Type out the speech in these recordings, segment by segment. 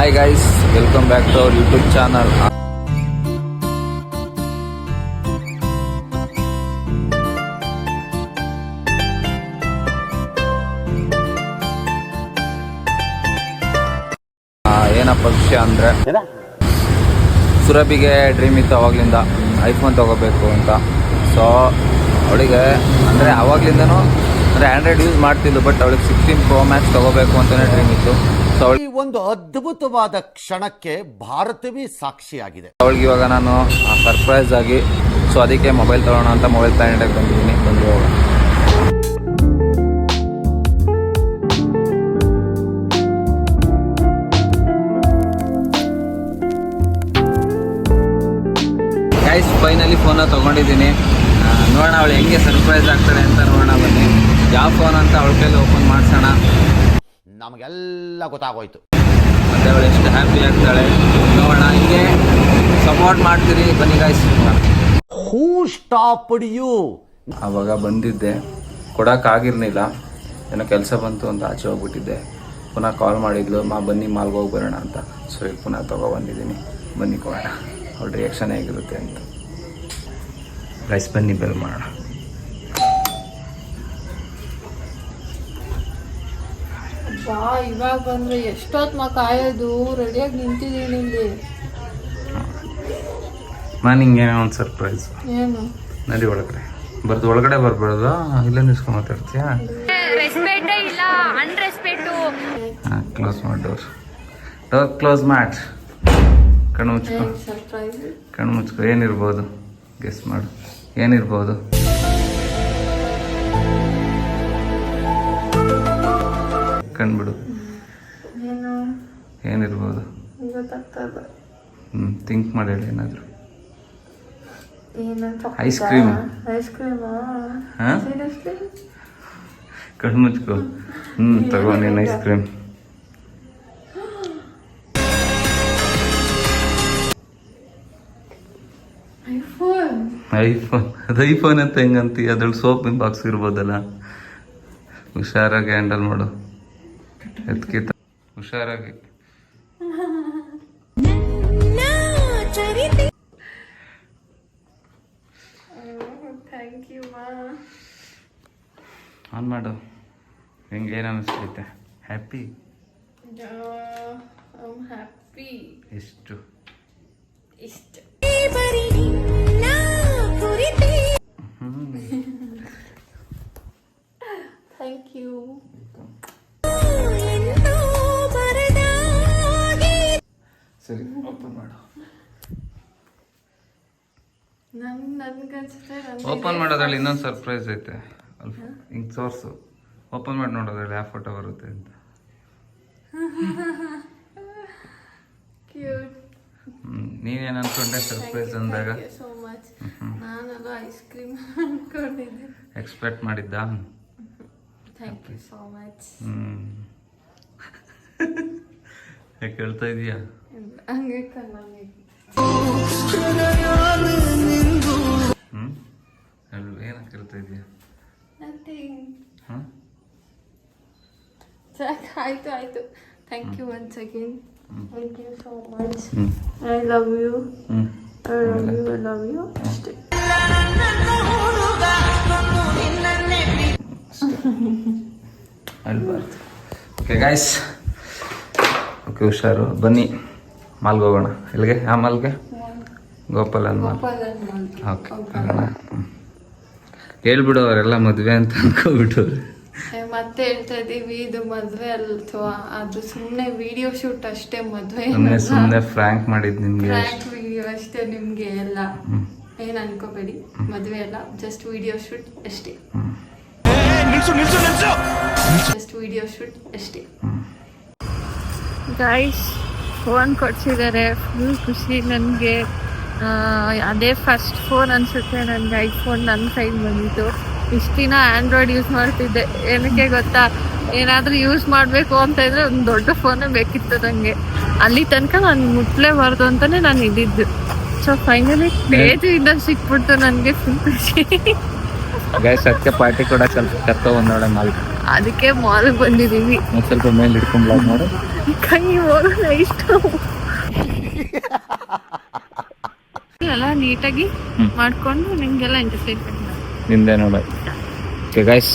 Hi guys, welcome back to our YouTube channel. ಏನಪ್ಪ ವಿಷಯ ಅಂದರೆ ಸುರಭಿಗೆ ಡ್ರೀಮ್ ಇತ್ತು ಅವಾಗಲಿಂದ ಐಫೋನ್ ತೊಗೋಬೇಕು ಅಂತ. ಸೊ ಅವಳಿಗೆ ಅಂದರೆ ಆವಾಗಲಿಂದನೂ ಅಂದರೆ ಆ್ಯಂಡ್ರಾಯ್ಡ್ ಯೂಸ್ ಮಾಡ್ತಿದ್ದು, ಬಟ್ ಅವಳಿಗೆ 16 Pro Max ತೊಗೋಬೇಕು ಅಂತಲೇ ಡ್ರೀಮ್ ಇತ್ತು. ಸೊ ಈ ಒಂದು ಅದ್ಭುತವಾದ ಕ್ಷಣಕ್ಕೆ ಭಾರತವೇ ಸಾಕ್ಷಿಯಾಗಿದೆ. ಅವಳಿಗೆ ಇವಾಗ ನಾನು ಸರ್ಪ್ರೈಸ್ ಆಗಿ ಸೊ ಅದಕ್ಕೆ ಮೊಬೈಲ್ ತೊಗೊಳ್ಳೋಣ ಅಂತ ಮೊಬೈಲ್ ಪ್ಲಾನೆಟಾಗಿ ಬಂದಿದ್ದೀನಿ. ಬಂದು ಹೋಗೋಣ. ಗೈಸ್ ಫೈನಲಿ ಫೋನ ತೊಗೊಂಡಿದ್ದೀನಿ. ನೋಡೋಣ ಅವಳು ಹೆಂಗೆ ಸರ್ಪ್ರೈಸ್ ಆಗ್ತಾಳೆ ಅಂತ ನೋಡೋಣ. ಬನ್ನಿ ಯಾವ ಫೋನ್ ಅಂತ ಅವಳ ಕೈಲಿ ಓಪನ್ ಮಾಡಿಸೋಣ. ನಮಗೆಲ್ಲ ಗೊತ್ತಾಗೋಯ್ತು. ಮತ್ತೆ ಅವಳು ಎಷ್ಟು ಹ್ಯಾಪಿ ಆಗ್ತಾಳೆ ನೋಡೋಣ. ಹಿಂಗೆ ಸಪೋರ್ಟ್ ಮಾಡ್ತೀರಿ ಬನ್ನಿ ಗೈಸ್. Who stopped you? ಆವಾಗ ಬಂದಿದ್ದೆ, ಕೊಡೋಕ್ಕಾಗಿರ್ಲಿಲ್ಲ, ಏನೋ ಕೆಲಸ ಬಂತು ಅಂತ ಆಚೆ ಹೋಗ್ಬಿಟ್ಟಿದ್ದೆ. ಪುನಃ ಕಾಲ್ ಮಾಡಿದ್ಲು, ಬನ್ನಿ ಮಾಲ್ಗೆ ಹೋಗಿ ಬರೋಣ ಅಂತ. ಸೊ ಈಗ ಪುನಃ ತೊಗೊಬಂದಿದ್ದೀನಿ. ಬನ್ನಿ ಕೊಡೋಣ ಅವ್ರ ರಿಯಾಕ್ಷನ್ ಹೇಗಿರುತ್ತೆ ಅಂತ. ಗೈಸ್ ಬನ್ನಿ ಬೆಲ್ ಮಾಡೋಣ. ಇವಾಗ ಬಂದ್ರೆ ಎಷ್ಟೊತ್ತು ಕಾಯೋದು? ರೆಡಿಯಾಗಿ ನಿಂತಿದ್ದೀನಿ ಇಲ್ಲಿ. ನಾನು ಹಿಂಗೇನೋ ಒಂದು ಸರ್ಪ್ರೈಸ್. ಏನು? ನದಿ ಒಳಗಡೆ ಬರ್ದು ಒಳಗಡೆ ಬರ್ಬಾರ್ದು, ಇಲ್ಲೇ ನಿಲ್ಸ್ಕೊಂಡು ಮಾತಾಡ್ತೀಯಾ? ಕ್ಲೋಸ್ ಮಾಡಿ ಡೋರ್ ಕ್ಲೋಸ್ ಮಾಡಿ. ಕಣ್ಣು ಮುಚ್ಕೊ, ಕಣ್ಣು ಮುಚ್ಕೊ. ಏನಿರ್ಬೋದು ಗೆಸ್ ಮಾಡು, ಏನಿರ್ಬೋದು? ಕಣ್ಬಿಡು, ಏನಿರ್ಬೋದು? ಥಿಂಕ್ ಮಾಡಿ ಹೇಳಿ. ಏನಾದ್ರು ಐಸ್ ಕ್ರೀಮ್. ಹಾಂ, ಕಣ್ಣು ಮುಚ್ಕೋ. ತಗೋ ನೀನು ಐಸ್ ಕ್ರೀಮ್. ಐಫೋನ್. ಅದು ಐಫೋನ್ ಅಂತ ಹೆಂಗಂತೀಯ? ಅದ್ರಲ್ಲಿ ಸೋಪಿನ ಬಾಕ್ಸ್ ಇರ್ಬೋದಲ್ಲ. ಹುಷಾರಾಗಿ ಹ್ಯಾಂಡಲ್ ಮಾಡು, ಎತ್ಕಿತ ಹುಷಾರಾಗಿ. ಆನ್ ಮಾಡು. ಹೆಂಗೆ ಏನು ಅನ್ನಿಸ್ತೈತೆ? ಹ್ಯಾಪಿ? ಎಷ್ಟು? Thank you. ಸರಿ, ಓಪನ್ ಮಾಡು. ಓಪನ್ ಮಾಡೋದ್ರಲ್ಲಿ ಇನ್ನೊಂದು ಸರ್ಪ್ರೈಸ್ ಐತೆ. ಹಿಂಗೆ ತೋರಿಸು, ಓಪನ್ ಮಾಡಿ ನೋಡೋದ್ರಲ್ಲಿ ಯಾವ ಫೋಟೋ ಬರುತ್ತೆ ಅಂತ. ನೀನೇನು ಅನ್ಕೊಂಡೆ ಸರ್ಪ್ರೈಸ್ ಅಂದಾಗ? ನಾನದು ಐಸ್ ಕ್ರೀಮ್ ಅನ್ಕೊಂಡಿದ್ದೆ. ಎಕ್ಸ್ಪೆಕ್ಟ್ ಮಾಡಿದ್ದ? Thank you so much. ಯಾಕೆ ಹೇಳ್ತಾ ಇದೀಯಾ? ಹಂಗೆ ಕಣ್ಣಲ್ಲಿ ಏನಕ್ಕೆ ಹೇಳ್ತಾ ಇದೀಯಾ? ಆಯ್ತು. Thank you once again. Thank you so much. I love you. I love you ಅಷ್ಟೇ. ಓಕೆ ಗೈಸ್, ಓಕೆ ಹುಷಾರು. ಬನ್ನಿ ಮಾಲ್ಗೆ ಹೋಗೋಣ. ಎಲ್ಲಿಗೆ? ಆ ಮಾಲ್ಗೆ? ಗೋಪಾಲನ್ ಮಾಲ್. ಓಕೆ ಹೋಗೋಣ. ಹೇಳ್ಬಿಡು, ಅವರೆಲ್ಲ ಮದುವೆ ಅಂತ ಅನ್ಕೋಬಿಟ್ಟವ್ರೆ. ಮತ್ತೆ ಹೇಳ್ತಾ ಇದೀವಿ, ಇದು ಮದುವೆ ಅಲ್ವಾ? ಅದು ಸುಮ್ಮನೆ ವಿಡಿಯೋ ಶೂಟ್ ಅಷ್ಟೇ. ಮದುವೆ ಸುಮ್ಮನೆ ಫ್ರ್ಯಾಂಕ್ ಮಾಡಿದ್ ನಿಮ್ಗೆ. ಫ್ರ್ಯಾಂಕ್ ವಿಡಿಯೋ ಅಷ್ಟೇ. ನಿಮ್ಗೆ ಎಲ್ಲ ಏನ್ ಅನ್ಕೋಬೇಡಿ. ಮದುವೆ ಅಲ್ಲ, ಜಸ್ಟ್ ವಿಡಿಯೋ ಶೂಟ್ ಅಷ್ಟೇ. ಜಸ್ಟ್ ವಿಡಿಯೋ ಶೂಟ್ ಅಷ್ಟೇ. ಗೈಸ್ ಫೋನ್ ಕೊಡ್ಸಿದ್ದಾರೆ. ಫುಲ್ ಖುಷಿ ನನಗೆ. ಅದೇ ಫಸ್ಟ್ ಫೋನ್ ಅನ್ಸುತ್ತೆ ನನಗೆ. ಐಫೋನ್ ನನ್ನ ಕೈಗೆ ಬಂದಿತ್ತು. ಇಷ್ಟು ದಿನ ಆ್ಯಂಡ್ರಾಯ್ಡ್ ಯೂಸ್ ಮಾಡ್ತಿದ್ದೆ. ಏನಕ್ಕೆ ಗೊತ್ತಾ? ಏನಾದರೂ ಯೂಸ್ ಮಾಡಬೇಕು ಅಂತ ಇದ್ರೆ ಒಂದು ದೊಡ್ಡ ಫೋನೇ ಬೇಕಿತ್ತು ನನಗೆ. ಅಲ್ಲಿ ತನಕ ನಾನು ಮುಟ್ಲೇಬಾರ್ದು ಅಂತಲೇ ನಾನು ಇದ್ದಿದ್ದು. ಸೊ ಫೈನಲಿ ಪೇಜಿಂದ ಸಿಕ್ಬಿಡ್ತು ನನಗೆ. ಫುಲ್ ಖುಷಿ. ಗೈಸ್ ಅದಕ್ಕೆ ಪಾರ್ಟಿ ಕೊಡಕ್ಕೆ ಸ್ವಲ್ಪ ಕರ್ಕೊ ಬಂದೋಳೆ ಮಾಲ್ಗೆ. ಅದಕ್ಕೆ ಮಾಲ್ ಬಂದಿದೀವಿ. ಒಂದು ಸ್ವಲ್ಪ ಮೇಲೆ ಹಿಡ್ಕೊಂಡು ಬ್ಲಾಗ್ ಮಾಡು. ಕೈ ಹೋಗೋಣ ಇಷ್ಟ ಎಲ್ಲ ನೀಟಾಗಿ ಮಾಡ್ಕೊಂಡು ನಿಮ್ಗೆಲ್ಲ ಎಂಟರ್ಟೈನ್ಮೆಂಟ್ ನಿಂದೆ ನೋಡ. ಓಕೆ ಗೈಸ್,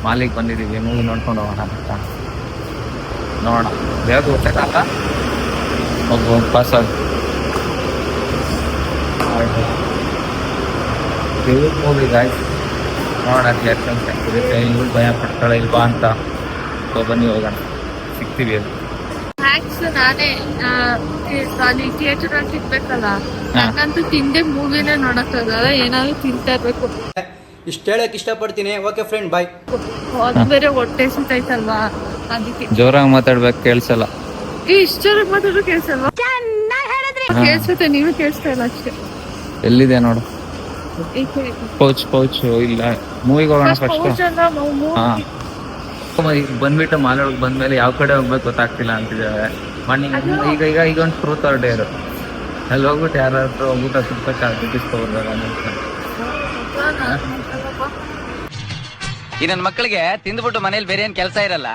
ಮಾಲಿಗೆ ಬಂದಿದ್ದೀವಿ. ಮೂವಿ ನೋಡ್ಕೊಂಡು ಹೋಗೋಣ ಅಂತ ನೋಡೋಣ. ಯಾವುದು ಗೊತ್ತಾಗಲ್ಲ ಒಬ್ಬ ಪಾಸ್ ಆಗಿ ಮೂವಿ ಗಾಯ್ಸ್ ನೋಡೋಣ ರಿಯಾಕ್ಷನ್ ಇರುತ್ತೆ. ಇವ್ರು ಭಯ ಪಡ್ತಾಳೆ ಇಲ್ವಾ ಅಂತ. ಬನ್ನಿ ಹೋಗೋಣ, ಸಿಗ್ತೀವಿ ಅಲ್ಲಿ. ಥ್ಯಾಂಕ್ಸ್. ನಾನೇ ಅಲ್ಲಿ ಥಿಯೇಟರ್ ಅಲ್ಲಿ ಸಿಗ್ಬೇಕಲ್ಲ, ನಾನಂತೂ ತಿಂದೆ ಮೂವಿನೇ ನೋಡಕ್ಕಾಗಲ್ಲ, ಏನಾದ್ರು ತಿಂತಾ ಇರ್ಬೇಕು. ಇಷ್ಟು ಹೇಳಕ್ ಇಷ್ಟಪಡ್ತೀನಿ. ಓಕೆ ಫ್ರೆಂಡ್, ಬಾಯ್. ಅದು ಬೇರೆ ಹೊಟ್ಟೆ ಸಿಗ್ತೈತಲ್ವಾ, ಅದಕ್ಕೆ ಜೋರಾಗಿ ಮಾತಾಡ್ಬೇಕು, ಕೇಳಿಸಲ್ಲ. ಇಷ್ಟು ಜೋರಾಗಿ ಮಾತಾಡೋ ಕೇಳಿಸಲ್ವಾ? ಕೇಳಿಸುತ್ತೆ, ನೀವು ಕೇಳಿಸ್ತಾ ಇಲ್ಲ ಅಷ್ಟೇ. ಎಲ್ಲಿದೆ ನೋಡು ಪೌಚ್ ಇಲ್ಲ. ಮೂವಿಗೆ ಹೋಗೋಣ ಫಸ್ಟ್. ಹಾಂ, ಈಗ ಬಂದ್ಬಿಟ್ಟು ಮಾಲೊಳಗೆ ಬಂದ್ಮೇಲೆ ಯಾವ ಕಡೆ ಹೋಗ್ಬೇಕು ಗೊತ್ತಾಗ್ತಿಲ್ಲ ಅಂತಿದ್ದೇವೆ. ಈಗ ಒಂದು ಟ್ರೂತ್ ಆರ್ ಡೇರ್ ಅಲ್ಲಿ ಹೋಗ್ಬಿಟ್ಟು ಯಾರ ಹತ್ರ ಹೋಗ್ಬಿಟ್ಟು ಸ್ವಲ್ಪ ದುಡ್ಡಿಸ್ಕೊಬರ್ದಾಗ ಈ ನನ್ನ ಮಕ್ಕಳಿಗೆ ತಿಂದ್ಬಿಟ್ಟು ಮನೇಲಿ ಬೇರೆ ಏನ್ ಕೆಲಸ ಇರಲ್ಲ,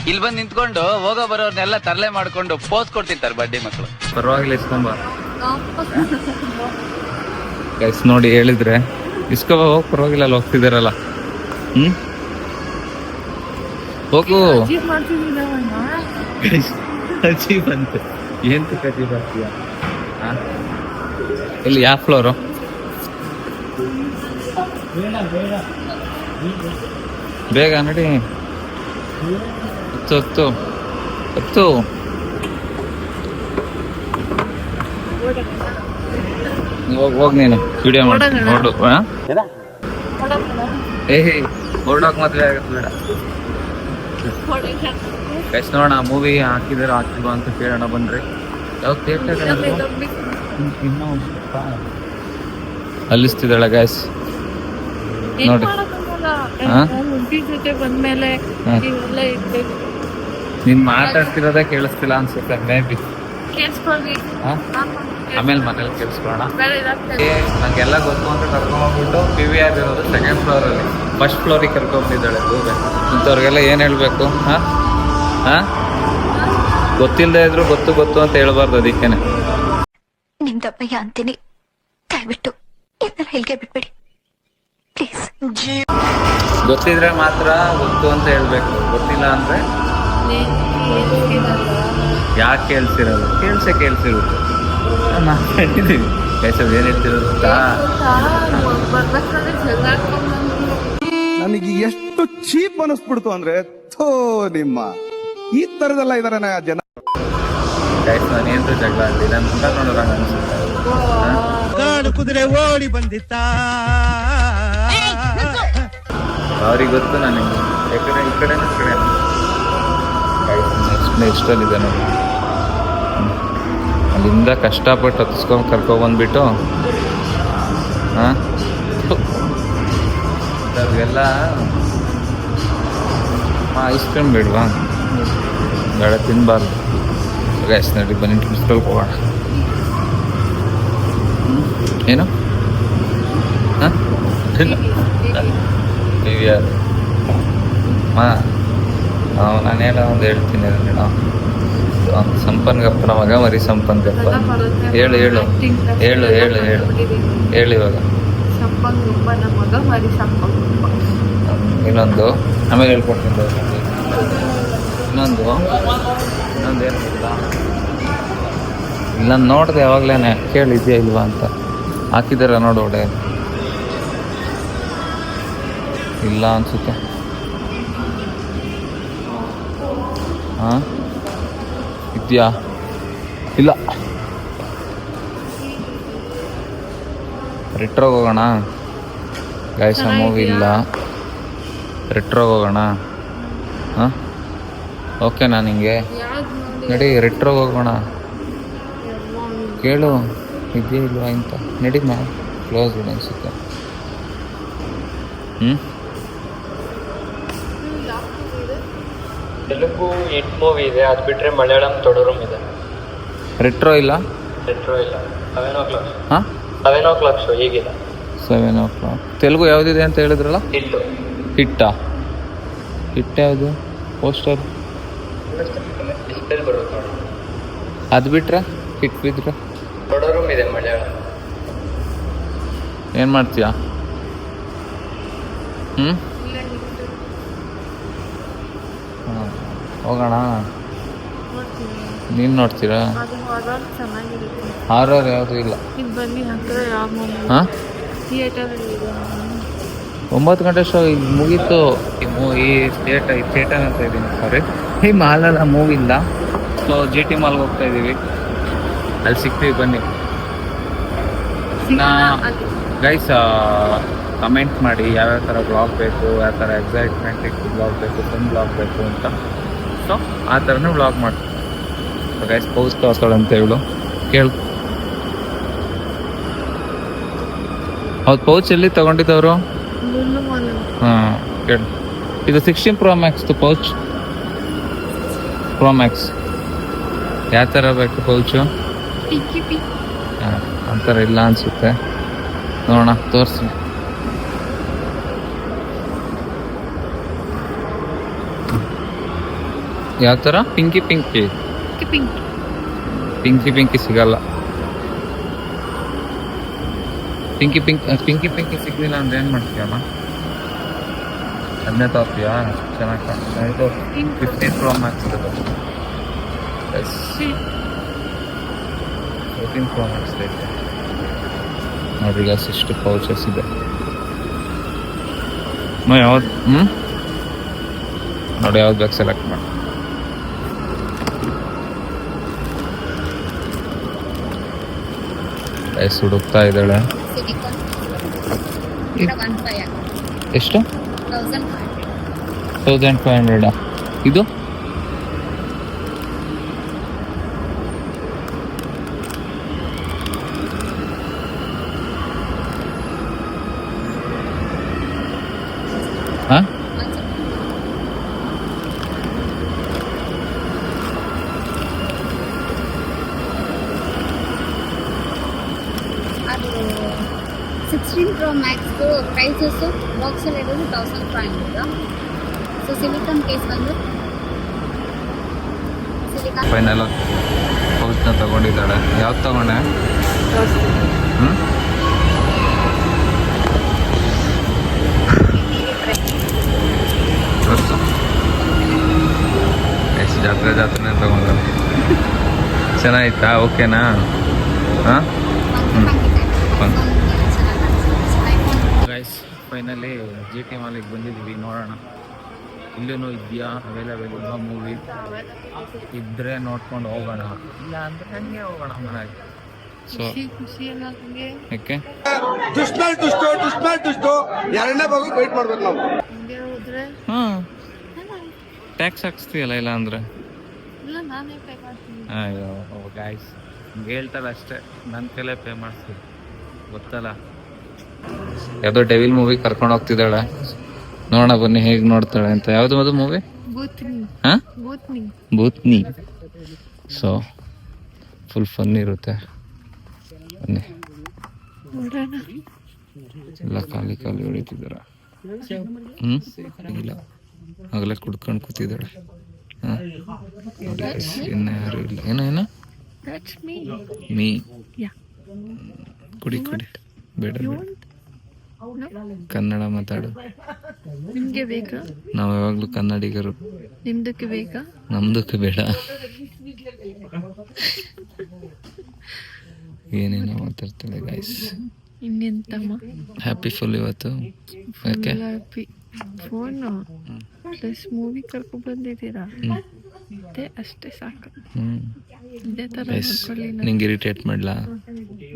ಇಲ್ಲಿ ಬಂದು ನಿಂತ್ಕೊಂಡು ಹೋಗೋ ಬರೋರ್ನೆಲ್ಲ ತರಲೆ ಮಾಡ್ಕೊಂಡು ಪೋಸ್ ಕೊಡ್ತಿರ್ತಾರೆ ಬಡ್ಡಿ ಮಕ್ಕಳು. ಪರವಾಗಿಲ್ಲ, ಇಸ್ಕೊಂಬ ಗೈಸ್. ನೋಡಿ ಹೇಳಿದ್ರೆ ಇಸ್ಕೊಬ, ಹೋಗಿ ಪರವಾಗಿಲ್ಲ, ಅಲ್ಲಿ ಹೋಗ್ತಿದಾರಲ್ಲ. ಹೋಗು. ಅಜ್ಜಿ ಬಂತು, ಏನ್ ಅಜ್ಜಿ ಬರ್ತೀಯ? ಇಲ್ಲಿ ಯಾವ ಫ್ಲೋರು? ಬೇಗ ನಡಿ, ಹತ್ತು ಹೋಗ್ ನೀನು ವಿಡಿಯೋ ಮಾಡ್ತೀನಿ ನೋಡು. ಹೊರಡೋಕ್ ಮದ್ವೆ ಆಗತ್ತೆ ಬೇಡ. ಎಷ್ಟು ನೋಡೋಣ, ಮೂವಿ ಹಾಕಿದಾರ ಹಾಕಿಲ್ವ ಅಂತ ಕೇಳೋಣ ಬನ್ರಿ. ಯಾವ ಥಿಯೇಟರ್ ಇನ್ನೂ ಅಲ್ಲಿಸ್ತಿದ್ದಾಳೆ ಗ್ಯಾಸ್ ನೋಡಿ. ಜೊತೆ ಬಂದ್ಮೇಲೆ ನೀನ್ ಮಾತಾಡ್ತಿರೋದೇ ಕೇಳಿಸ್ತಿಲ್ಲ ಅನ್ಸುತ್ತೆ. ಮೇ ಬಿ ಕೇಳಿಸ್ಕೊಳ್ಳಿ, ಆಮೇಲೆ ಮನೇಲಿ ಕೇಳಿಸ್ಕೊಳ್ಳೋಣ. ನಂಗೆಲ್ಲ ಗೊತ್ತು ಅಂತ ಕರ್ಕೊಂಡ್ಬಿಟ್ಟು PVR ಇರೋದು ಸೆಕೆಂಡ್ ಫ್ಲೋರಲ್ಲಿ, ಫಸ್ಟ್ ಫ್ಲೋರಿಗೆ ಕರ್ಕೊಂಡ್ಬಿಟ್ಟಿದ್ದಾಳೆ. ಇಂಥವ್ರಿಗೆಲ್ಲ ಏನು ಹೇಳ್ಬೇಕು? ಗೊತ್ತಿಲ್ಲದೆ ಇದ್ರು ಗೊತ್ತು ಅಂತ ಹೇಳ್ಬಾರ್ದು. ಅದಕ್ಕೇನೆ ನಿಮ್ದಪ್ಪಯ್ಯ ಅಂತೀನಿ, ದಯವಿಟ್ಟು ಇದನ್ನ ಹೇಳಿಕೆ ಬಿಟ್ಬಿಡಿ ಪ್ಲೀಸ್. ಗೊತ್ತಿದ್ರೆ ಮಾತ್ರ ಗೊತ್ತು ಅಂತ ಹೇಳ್ಬೇಕು, ಗೊತ್ತಿಲ್ಲ ಅಂದ್ರೆ ಯಾಕೆ ಕೇಳ್ಸಿರೋದು? ಕೇಳ್ಸಿರುತ್ತೆ. ಮಾತಾಡಿದ್ದೀವಿ ಕೈಸವ್ ಏನ್ ಹೇಳ್ತಿರೋದು ಗೊತ್ತಾ? ನನಗೆ ಎಷ್ಟು ಚೀಪ್ ಅನಿಸ್ಬಿಡ್ತು ಅಂದ್ರೆ, ಥೋ ನಿಮ್ಮ ಈ ತರದೆಲ್ಲ ಇದಾರೆ ಜನ. ಗೈಸ್, ನಾನೇನ್ರು ಜಗಳ ಆಡ್ಲಿ, ನಾನು ಮುಖ ನೋಡೋಣ ಅನ್ಸುತ್ತೆ. ಕುದುರೆ ಓಡಿ ಬಂದಿತ್ತ, ಅವ್ರಿಗೆ ಗೊತ್ತು ನನಗೆ. ಯಾಕಂದ್ರೆ ಈ ಕಡೆ ನೆಕ್ಸ್ಟ್ ಅಲ್ಲಿದೆ ನೋಡಿ. ಅಲ್ಲಿಂದ ಕಷ್ಟಪಟ್ಟು ಹತ್ತಿಸ್ಕೊಂಡು ಕರ್ಕೊಬಂದ್ಬಿಟ್ಟು ಅವ್ರಿಗೆಲ್ಲ ಐಸ್ ಕ್ರೀಮ್ ಬೇಡವಾ? ಬೇಡ, ತಿನ್ನಬಾರ್ದು. ಗ್ಯಾಸ್ ನಡಿ, ಬನ್ನಿ ಟಿಪ್ಸ್ಗಳಿಗೆ ಹೋಗೋಣ. ಏನು PVR ನಾನೇನೋ ಒಂದು ಹೇಳ್ತೀನಿ ಮೇಡ. ಸಂಪನ್ ಗಪ್ಪನ ಮಗ ಮರಿ ಸಂಪನ್ ಗಪ್ಪ. ಹೇಳು ಇವಾಗ. ಇನ್ನೊಂದು ಆಮೇಲೆ ಹೇಳ್ಕೊಡ್ತೀನಿ. ಇನ್ನೊಂದು ಏನು ಇಲ್ಲ, ನೋಡಿದೆ ಯಾವಾಗ್ಲೇನೆ. ಕೇಳಿದ್ಯಾ ಇಲ್ವಾ ಅಂತ. ಹಾಕಿದಾರ ನೋಡು ಒಡೆ. ಇಲ್ಲ ಅನ್ಸುತ್ತೆ. ಇದೆಯಾ? ಇಲ್ಲ. ರೆಟ್ರೋಗೆ ಹೋಗೋಣ ಗಾಯ್ಸ್. ಮೂವಿ ಇಲ್ಲ, ರೆಟ್ರೋಗೆ ಹೋಗೋಣ. ಓಕೆನಾ ನಿಂಗೆ? ನಡಿ, ರೆಟ್ರೋಗೆ ಹೋಗೋಣ. ಕೇಳು ಇದೆಯಾ ಇಲ್ವಾ ಅಂತ. ನಡಿ ಮಾ, ಕ್ಲೋಸ್ ಇದೆ ಅನ್ಸುತ್ತೆ. ತೆಲುಗು ಹಿಟ್ ಮೂವಿ ಇದೆ, ಅದು ಬಿಟ್ಟರೆ ಮಲಯಾಳಂ ತೊಡರಂ ಇದೆ. ರೆಟ್ರೋ ಇಲ್ಲ? ರೆಟ್ರೋ ಇಲ್ಲ. 7 o'clock. ಹಾಂ, 7 o'clock ಶೋ ಈಗಿಲ್ಲ. 7 o'clock. ತೆಲುಗು ಯಾವುದಿದೆ ಅಂತ ಹೇಳಿದ್ರಲ್ಲ? ಹಿಟ್ಟ ಯಾವುದು ಪೋಸ್ಟರ್ ಡಿಸ್ಪ್ಲೇಲಿ ಬರುತ್ತೆ ನೋಡಿ. ಅದು ಬಿಟ್ರೆ ಹಿಟ್ ಬಿದ್ರೆ ದೊಡ್ಡ ಇದೆ ಮಲಯಾಳಂ. ಏನು ಮಾಡ್ತೀಯಾ? ಹ್ಞೂ ಹಾಂ ಹೋಗೋಣ. ನೀನು ನೋಡ್ತೀರಾ? ಅದು ಹಾರರ್ ಚೆನ್ನಾಗಿರುತ್ತೆ. ಹಾರರ್ ಯಾವುದೂ ಇಲ್ಲ. ಇದು ಬನ್ನಿ ಹತ್ತಿರ ಯಾವ ಮೂವಿ ಹಾಂ ಥಿಯೇಟರಲ್ಲಿ ಇದೆ. 9 ಗಂಟೆ ಶೋ ಈಗ ಮುಗೀತು. ಈ ಥಿಯೇಟರ್ ಅಂತ ಇದ್ದೀನಿ, ಸಾರಿ, ಈ ಮಾಲಲ್ಲ ಮೂವಿ ಇಲ್ಲ. ಸೊ GT ಮಾಲ್ಗೆ ಹೋಗ್ತಾ ಇದ್ದೀವಿ, ಅಲ್ಲಿ ಸಿಗ್ತೀವಿ ಬನ್ನಿ. ಗೈಸ್ ಕಮೆಂಟ್ ಮಾಡಿ ಯಾವ್ಯಾವ ಥರ ಬ್ಲಾಗ್ ಬೇಕು, ಯಾವ ಥರ ಎಕ್ಸೈಟ್ಮೆಂಟಿಕ್ ಬ್ಲಾಗ್ ಬೇಕು, ಫನ್ ಬ್ಲಾಗ್ ಬೇಕು ಅಂತ. ಸೊ ಆ ಥರನೂ ಬ್ಲಾಗ್ ಮಾಡ್ತೀವಿ. ಸೊ ಗೈಸ್ ಪೌಸ್ ತೋರ್ತಾಳಂತ ಹೇಳು, ಕೇಳು. ಹೌದು, ಪೌಚ್ ಎಲ್ಲಿ ತಗೊಂಡಿದ್ದವರು? ಹಾಂ ಕೇಳು. ಇದು 16 Pro Max pouch. Pro Max ಯಾವ ಥರ ಬೇಕು ಪೌಚು? ಹಾಂ ಆ ಥರ ಇಲ್ಲ ಅನಿಸುತ್ತೆ, ನೋಡೋಣ ತೋರಿಸಿ. ಯಾವ ಥರ? ಪಿಂಕಿ ಸಿಗಲ್ಲ. ಪಿಂಕಿ ಸಿಗಲಿಲ್ಲ ಅಂದ್ರೆ ಏನು ಮಾಡ್ತೀಯಮ್ಮ? ಅದನ್ನೇ ತೋರ್ತೀಯಾ? ಚೆನ್ನಾಗಿ ಕಾಣ್ತಾ ಇದು 15 Pro Max ಇದು. 14 Pro Max ಐತೆ ನೋಡ್ರಿ. ಈಗ ಇಷ್ಟು ಪೌಚಸ್ ಇದೆ. ಯಾವ್ದು ನೋಡಿ, ಯಾವ್ದು ಬೇಕು ಸೆಲೆಕ್ಟ್ ಮಾಡಿ. ಹುಡುಕ್ತಾ ಇದ್ದಾಳೆ. ಎಷ್ಟು? 1500. ಇದು ಹಾಂ ಅದು 16 Pro Max ಪ್ರೈಸಸ್ ಬಾಕ್ಸಲ್ಲಿ ಇರೋದು 1500. ಸೊ ಸಿಲಿಕಾನ್ ಕೇಸ್ ಬಂದು ಫೈನಲ್ ಪೌಚ್ನ ತಗೊಂಡಿದ್ದಾಳೆ. ಯಾವ್ದು ತಗೊಂಡೆ? ಹ್ಞೂ ಎಷ್ಟು ಜಾತ್ರೆ ತಗೊಂಡ್ರೆ ಚೆನ್ನಾಗಿತ್ತಾ? ಓಕೆನಾ? ಹಾಂ ಗೈಸ್ ಫೈನಲಿ GT ಮಾಲಿಗೆ ಬಂದಿದ್ದೀವಿ. ನೋಡೋಣ ಇಲ್ಲೂ ಇದೆಯಾ ಅವೈಲೇಬಲ್ ಇರೋ ಮೂವಿ. ಇದ್ದರೆ ನೋಡ್ಕೊಂಡು ಹೋಗೋಣ, ಇಲ್ಲ ಅಂದರೆ ಹಂಗೆ ಹೋಗೋಣ ಮನೆಗೆ. ಸೊ ಖುಷಿ ಎಲ್ಲ ಹಂಗೆ ಯಾಕೆ ಎರಡನೇ ಭಾಗ ವೇಟ್ ಮಾಡ್ಬೇಕು ನಾವು. ಹಂಗೆ ಹೋದ್ರೆ ಹಾಂ ಟ್ಯಾಕ್ಸ್ ಹಾಕ್ಸ್ತೀಯಲ್ಲ, ಇಲ್ಲ ಅಂದರೆ ಇಲ್ಲ ನಾನೇ ಪೇ ಮಾಡ್ತೀನಿ. ಅಯ್ಯೋ ಗಾಯ್ಸ್ ಹಿಂಗೆ ಹೇಳ್ತಾಳೆ ಅಷ್ಟೇ, ನನ್ನ ಕೈಲೇ ಪೇ ಮಾಡಿಸ್ತೀವಿ, ಗೊತ್ತಲ್ಲ. ಯಾವುದೋ ಡೆವಿಲ್ ಮೂವಿ ಕರ್ಕೊಂಡು ಹೋಗ್ತಿದ್ದಾಳೆ, ನೋಡೋಣ ಬನ್ನಿ ಹೇಗೆ ನೋಡ್ತಾಳೆ ಅಂತ. ಯಾವುದು ಅದು ಮೂವಿ? ಹಾಂ ಭೂತ್ನಿ. ಸೊ ಫುಲ್ ಫನ್ ಇರುತ್ತೆ, ಬನ್ನಿ. ಎಲ್ಲ ಖಾಲಿ ಹೊಡಿತಿದ್ದಾರ. ಇಲ್ಲ ಆಗಲೇ ಕುಡ್ಕೊಂಡು ಕೂತಿದ್ದಾಳೆ. ಹಾಂ ನೋಡಿ ಇನ್ನು ಯಾರು ಇಲ್ಲ. ಏನೋ ಮೀ ಕುಡಿ ಬೇಡ ಕನ್ನಡ ಮಾತಾಡು. ನಿಮ್ಗೆ ಬೇಕಾ? ನಾವು ಯಾವಾಗಲೂ ಕನ್ನಡಿಗರು. ನಿಮ್ದಕ್ಕೆ ಬೇಕಾ? ನಮ್ದಕ್ಕೆ ಬೇಡ. ಏನೇನೋ ಮಾತಾಡ್ತಾಳೆ ಗೈಸ್. ಇನ್ನೆಂತಮ್ಮ ಹ್ಯಾಪಿ ಫುಲ್ ಇವತ್ತು. ಯಾಕೆ? ಹ್ಯಾಪಿ ಫೋನು ಪ್ಲಸ್ ಮೂವಿ ಕರ್ಕೊಂಡು ಬಂದಿದ್ದೀರಾ, ಅಷ್ಟೇ ಸಾಕು. ಇದೇ ಥರ ನೋಡ್ಕೊಳ್ಳಿ. ನಿಂಗೆ ಇರಿಟೇಟ್ ಮಾಡಲಾ?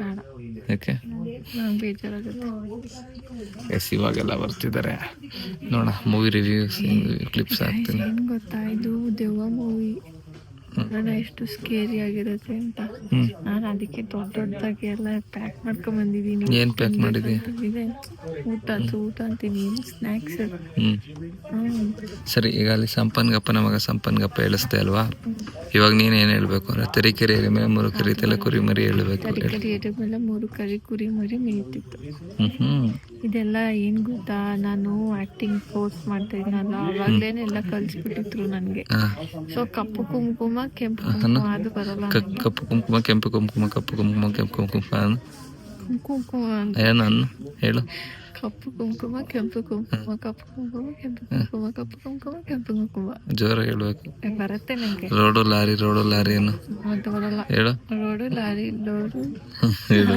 ಬೇಡ, ಯಾಕೆ? ನಂಗೆ ಬೇಜಾರಾಗುತ್ತೆ. ಎಸ್ ಇವಾಗೆಲ್ಲ ಬರ್ತಿದ್ದಾರೆ ನೋಡ. ಮೂವಿ ರಿವ್ಯೂಸ್ ಕ್ಲಿಪ್ಸ್ ಹಾಕ್ತೀನಿ. ಏನು ಗೊತ್ತಾ, ಇದು ದೆವ್ವ ಮೂವಿ. ನೋಡೋಣ ಎಷ್ಟು ಸ್ಕೇರಿ ಆಗಿರುತ್ತೆ ಅಂತ. ನಾನು ಅದಕ್ಕೆ ದೊಡ್ಡದಾಗಿ ಎಲ್ಲ ಪ್ಯಾಕ್ ಮಾಡ್ಕೊಂಡ್ ಬಂದಿದ್ದೀನಿ. ಏನ್ ಪ್ಯಾಕ್ ಮಾಡಿದ್ಯಾ? ಇದೆ ಊಟ ಅಂತೀನಿ, ಸ್ನ್ಯಾಕ್ಸ್. ಸರಿ, ಈಗ ಅಲ್ಲಿ ಸಂಪನ್ಗಪ್ಪನ ಮಗ ಸಂಪನ್ಗಪ್ಪ ಹೇಳಿಸ್ದೆ ಅಲ್ವಾ? ಇವಾಗ ನೀನ್ ಏನ್ ಹೇಳ್ಬೇಕು ಅಂದ್ರೆ ತರೀಕೆರೆ ಎಲೆ ಮೇಲೆ 3 ಕರಿತೆಲ್ಲ ಕುರಿ ಮರಿ ಹೇಳ್ಬೇಕು. ತರಕಾರಿ ಮೇಲೆ 3 ಕರಿ ಕುರಿ ಮರಿ ಮೇಯ್ತಿತ್ತು. ಇದೆಲ್ಲ ಏನ್ ಗೊತ್ತಾ, ನಾನು ಆಕ್ಟಿಂಗ್ ಕೋರ್ಸ್ ಮಾಡ್ತಾ ಇದ್ನಲ್ಲ, ಅವಾಗ್ಲೇನೆ ಎಲ್ಲ ಕಲ್ಸ್ಬಿಟ್ಟಿದ್ರು ನನ್ಗೆ. ಸೊ ಕಪ್ಪು ಕುಂಕುಮ ಕೆಂಪು ಕುಂಕುಮ ಅದು ಬರಲ್ಲ. ಕಪ್ಪು ಕುಂಕುಮ ಕೆಂಪು ಕುಂಕುಮ ಕಪ್ಪು ಕುಂಕುಮ ಕೆಂಪು ಕುಂಕುಮ ಕುಂಕುಮ ನಾನು ಹೇಳು. ಕಪ್ಪು ಕುಂಕುಮ ಕೆಂಪು ಕುಂಕುಮ ಕಪ್ಪು ಕುಂಕುಮ ಕೆಂಪು ಕುಂಕುಮ ಕಪ್ಪು ಕುಂಕುಮ ಕೆಂಪು ಕುಂಕುಮ. ಜೋರಾಗಿ ಹೇಳ್ಬೇಕು. ಬರುತ್ತೆ ನಂಗೆ. ರೋಡು ಲಾರಿ ಏನು ಅಂತ ಬರಲ್ಲ. ಹೇಳು. ರೋಡು ಲಾರಿ ಹೇಳು.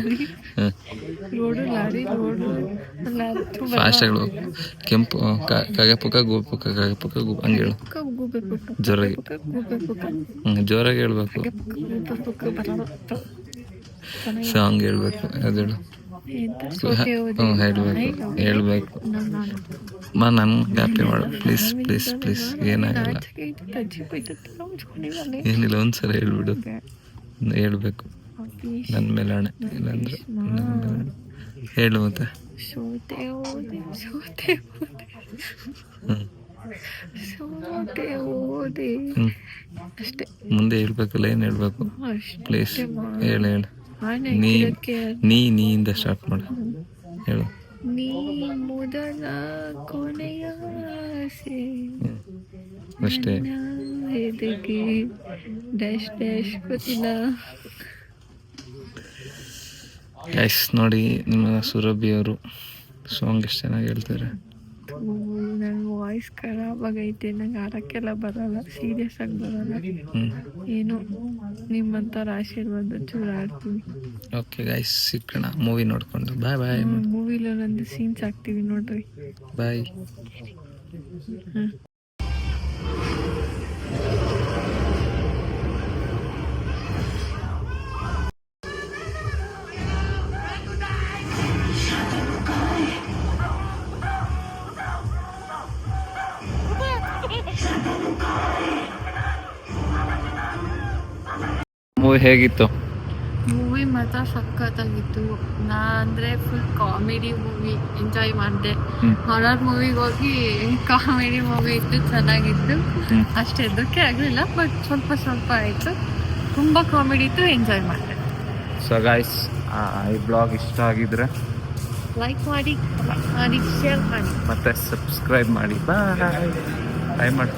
ಫಾಸ್ಟ್ ಹೇಳ್ಬೇಕು. ಕೆಂಪು ಕಗಪುಕ ಗೋಪುಕ ಕಗಪುಕ ಗೂಪ ಹಂಗೆ ಹೇಳು. ಜೋರಾಗಿ ಜೋರಾಗಿ ಹೇಳ್ಬೇಕು. ಸಾಂಗ್ ಹೇಳ್ಬೇಕು. ಅದು ಹೇಳು. ಹೇಳ್ಬೇಕು. ನನ್ ಹ್ಯಾಪಿ ಮಾಡು ಪ್ಲೀಸ್ ಪ್ಲೀಸ್ ಪ್ಲೀಸ್. ಏನಾಗಲ್ಲ, ಏನಿಲ್ಲ, ಒಂದ್ಸಲ ಹೇಳ್ಬಿಡು. ಹೇಳ್ಬೇಕು ನನ್ ಮೇಲೆ ಹಣೆ. ಇಲ್ಲಾಂದ್ರೆ ಹೇಳು ಮತ್ತೆ. ಮುಂದೆ ಹೇಳ್ಬೇಕಲ್ಲ, ಏನ್ ಹೇಳ್ಬೇಕು ಪ್ಲೀಸ್ ಹೇಳು. ನೀಯಿಂದ ಸ್ಟಾರ್ಟ್ ಮಾಡು. ಹೇಳು. ನೀ ಮೊದಲ ಕೊನೆಯ ಆಸೆ ಅಷ್ಟೇ. ಎದೆಗೆ ಡ್ಯಾಶ್ ಡ್ಯಾಶ್ ಗೊತ್ತಿಲ್ಲ. ಗೈಸ್ ನೋಡಿ, ನಿಮ್ಮ ಸುರಭಿ ಅವರು ಸಾಂಗ್ ಎಷ್ಟು ಚೆನ್ನಾಗಿ ಹೇಳ್ತಾರೆ. ನನ್ನ ವಾಯ್ಸ್ ಖರಾಬ್ ಆಗೈತೆ, ನಂಗೆ ಆಡಕ್ಕೆಲ್ಲ ಬರಲ್ಲ, ಸೀರಿಯಸ್ ಆಗಿ ಬರಲ್ಲ. ಏನು ನಿಮ್ಮಂಥವ್ರ ಆಶೀರ್ವಾದ ಚೂರು ಆಡ್ತೀನಿ. ಓಕೆ ಗೈಸ್, ಸಿಕ್ಕಣ ಮೂವಿ ನೋಡ್ಕೊಂಡು. ಬಾಯ್ ಬಾಯ್. ಮೂವಿలో ನಂದು ಸೀನ್ಸ್ ಹಾಕ್ತೀವಿ ನೋಡ್ರಿ. ಬಾಯ್. ಮೂವಿ ಹೇಗಿತ್ತು? ಮೂವಿ ಮಾತ್ರ ಸಖತ್ತಾಗಿತ್ತು. ನಾ ಅಂದರೆ ಫುಲ್ ಕಾಮಿಡಿ ಮೂವಿ ಎಂಜಾಯ್ ಮಾಡಿದೆ. ಹಾರರ್ ಮೂವಿಗೆ ಹೋಗಿ ಕಾಮಿಡಿ ಮೂವಿ ಇತ್ತು, ಚೆನ್ನಾಗಿತ್ತು. ಅಷ್ಟು ಎದಕ್ಕೆ ಆಗಲಿಲ್ಲ, ಬಟ್ ಸ್ವಲ್ಪ ಆಯಿತು. ತುಂಬ ಕಾಮಿಡಿ ಇತ್ತು, ಎಂಜಾಯ್ ಮಾಡಿದೆ. ಸೊ ಗೈಸ್, ಈ ಬ್ಲಾಗ್ ಇಷ್ಟ ಆಗಿದ್ರೆ ಲೈಕ್ ಮಾಡಿ, ಶೇರ್ ಮಾಡಿ, ಮತ್ತೆ ಸಬ್ಸ್ಕ್ರೈಬ್ ಮಾಡಿ. ಬಾಯ್ ಮಾಡಿ.